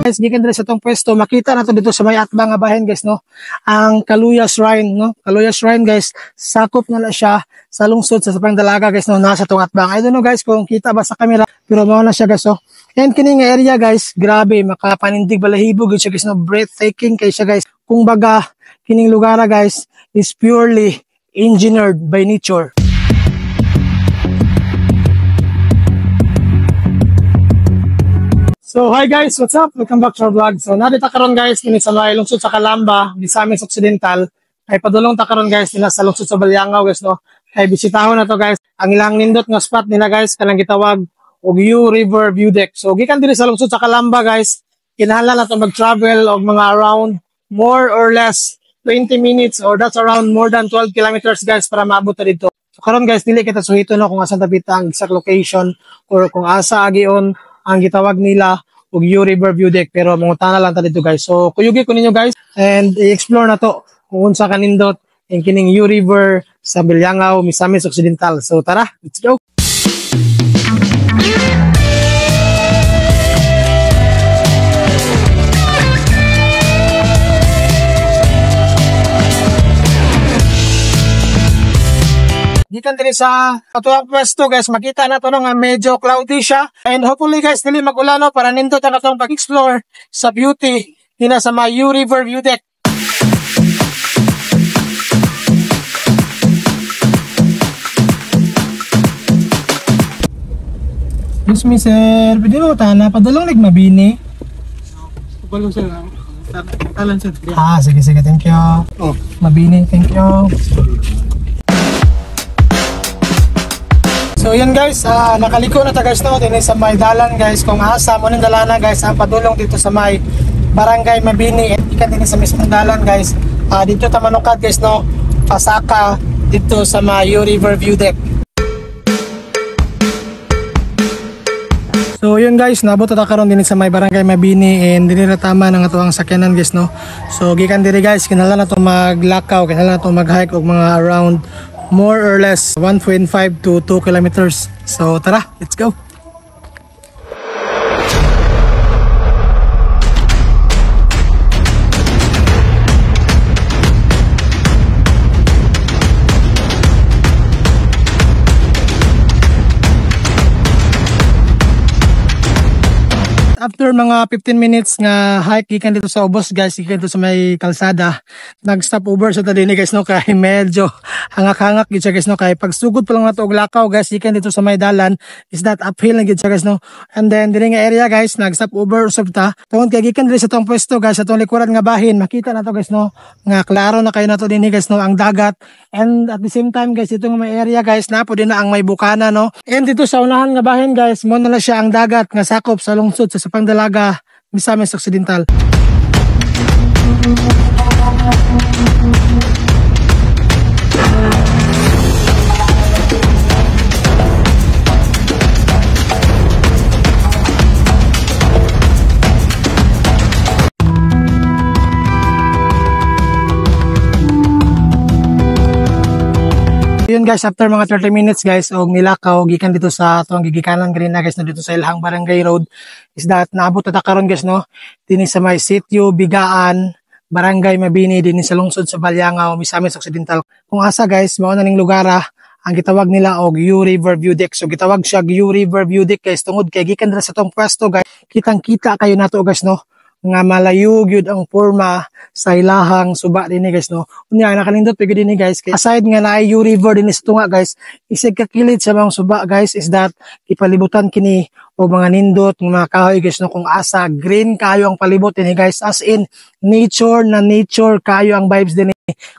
guys, gikan diri sa tong pwesto, makita na to dito sa may atbang nga bahin guys, no. Ang Kaluya Shrine, no. Kaluya Shrine guys, sakop na siya sa lungsod sa Pangdalaga guys, no, nasa tong atbang. I don't know guys kung kita ba sa camera, pero mao na siya guys, so. And kini nga area guys, grabe, makapanindig balahibo guys, no, breathtaking kay siya guys. Kung baga, kining lugar guys is purely engineered by nature. So hi guys, what's up? Welcome back to our vlog. So nadita karon guys kini sa may lungsod sa Calamba, Misamis Occidental. Ay padulong ta karon guys nila sa lungsod sa Balyangaw guys, no. Ay bisitahon na to guys. Ang ilang nindot nga spot nila guys kanang gitawag og U River View Deck. So gikan diri sa lungsod sa Calamba guys, kinahanglan nato mag-travel og mga around more or less 20 minutes or that's around more than 12 kilometers guys para maabot ta dito. So karon guys dili kita suhito no kung asa tapita ang exact location or kung asa agion ang gitawag nila og U River View Deck, pero mangutana lang ta dito guys. So kuyugi ko ninyo guys and i-explore na to kung unsa kanindot ang kining U River sa Balyangaw, Misamis Occidental. So tara, let's go. Gikan diri sa katuwang pwesto guys, makita na to nga medyo cloudy siya. And hopefully guys, dili mag-ulano para nindot ang atong pag-explore sa beauty nila sa may U River View Deck. Excuse me sir, pwede mo tana, padulong nagmabini. Padulong sir, talan sir. Sige, thank you. Oh, mabini, thank you. So yun guys, nakaliko na ta guys no, din sa may dalan guys, kung asa mo ning dalana guys, ang padulong dito sa may Barangay Mabini, ikan din sa mismong dalan guys. Dito ta manukad guys no, pasaka dito sa may U River View Deck. So yun guys, nabot ta karon din sa may Barangay Mabini and dili ra tama nang atuang sakyanan guys no. So gikan diri guys, kinahanglan na to maglakaw, kinahanglan na to mag-hike og mga around more or less 1.5 to 2 kilometers. So tara, let's go. After mga 15 minutes nga hike gikan dito sa ubos guys, gikan dito sa may kalsada, nag-stop over sa tadini guys no, kay medyo hangak-hangak gid siya guys no, kay pagsugod pa lang nato og lakaw guys gikan dito sa may dalan is that uphill na gid siya guys no. And then diri nga area guys, nag-stop over usab ta tungod kay gikan diri sa tong pwesto guys, sa tong likuran nga bahin, makita nato guys no nga klaro na kayo nato dinhi guys no ang dagat. And at the same time guys, dito nga may area guys, napo din na ang may bukana no. And dito sa unahan nga bahin guys, mo na siya ang dagat nga sakop sa lungsod sa Pangdalaga, Misamis Occidental. Yun guys, after mga 30 minutes guys, og nilakaw gikan dito sa atong gigikanan green na guys no, dito sa Ilhang Barangay Road is that naabot ta karon guys no dinhi sa may Sitio Bigaan, Barangay Mabini, dinhi sa lungsod sa Balyangaw, Misamis Occidental. Kung asa guys, mao na ning lugar ang gitawag nila og U River View Deck. So gitawag siya U River View Deck guys tungod kay gikan dira sa tong pwesto guys, kitang-kita kayo nato guys no nga malayo gyud ang porma sa ilahang suba dinhi guys no. Unya nakalindot pig dinhi guys, kay aside nga naay U River dinhi sa tunga guys, isig kakilid sa mga suba guys is that ipalibutan kini o mga nindot ng mga kahoy guys no, kung asa green kayo ang palibot dinhi guys, as in nature na nature kayo ang vibes dinhi.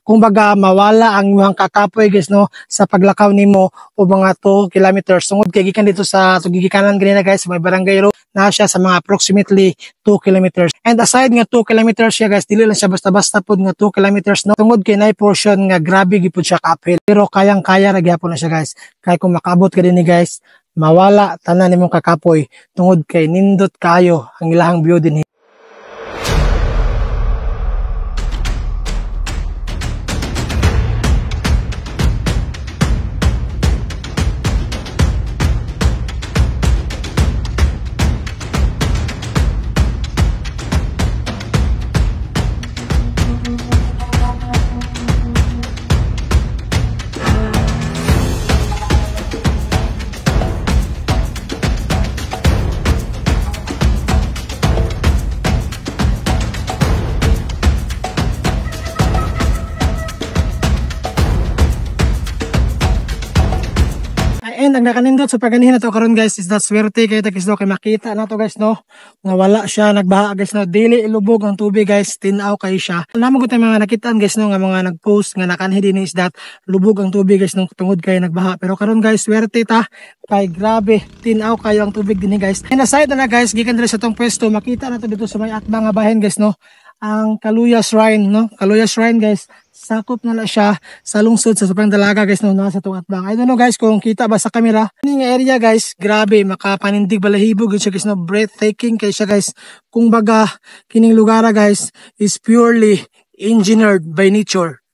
Kung baga mawala ang imong kakapoy guys no sa paglakaw nimo o mga 2 kilometers tungod kay gikan dito sa gigikanan ganina guys sa may Barangay Road na siya sa mga approximately 2 kilometers. And aside nga 2 kilometers siya guys, dili lang siya basta-basta pod nga 2 kilometers no, tungod kay nay portion nga grabe gipud siya ka-uphill, pero kayang-kaya ra gyapon na siya guys. Kay kung makaabot ka dinhi guys, mawala tanan nimong kakapoy tungod kay nindot kayo ang ilahang view dinhi. And ang nakanindot sa paganihin na to karon guys is that swerte kay guys no, kay makita na to guys no nga wala siya nagbaha guys no, dili ilubog ang tubig guys, tinaw kay siya. Namo ko tay mga nakitaan guys no nga mga nagpost nga nakanhi din is that lubog ang tubig guys no tungod kay nagbaha, pero karon guys swerte ta kay grabe tinaw kayo ang tubig dinhi guys. And aside na guys gikan diri sa tong pwesto makita na to dito sa may atbang nga bahin guys no, ang Kaluya Shrine no, Kaluya Shrine guys, sakop na siya sa lungsod sa Sobrang Dalaga guys no, nasa tong atbang. I don't know guys kung kita ba sa camera ning area guys, grabe makapanindig balahibo gyud siya guys no, breathtaking kay siya guys. Kung baga kining lugar guys is purely engineered by nature.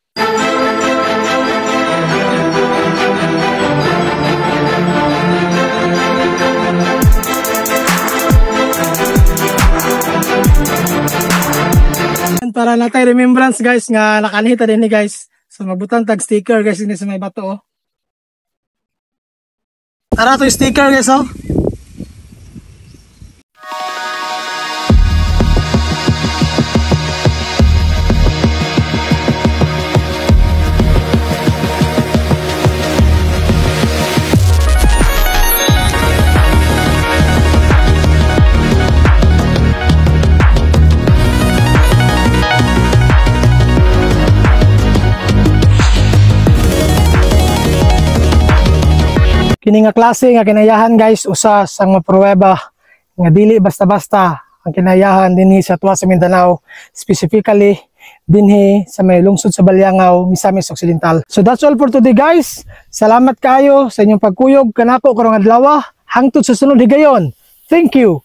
Para natay remembrance guys nga nakanhita din ni guys. So magbutang tag sticker guys ini sa may bato oh. Tara to sticker guys oh. Kini nga klase nga kinayahan guys usa sang mapruweba nga dili basta-basta ang kinayahan dinhi sa Tuwa sa Mindanao, specifically dinhi sa may lungsod sa Baliangao, Misamis Occidental. So that's all for today guys. Salamat kayo sa inyong pagkuyog kanako karong adlaw. Hangtod sa sunod higayon. Thank you.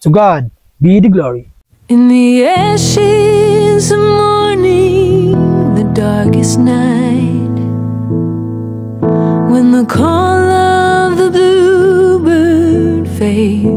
To God be the glory. In the ashes of morning, the darkest night, when the call of the bluebird fades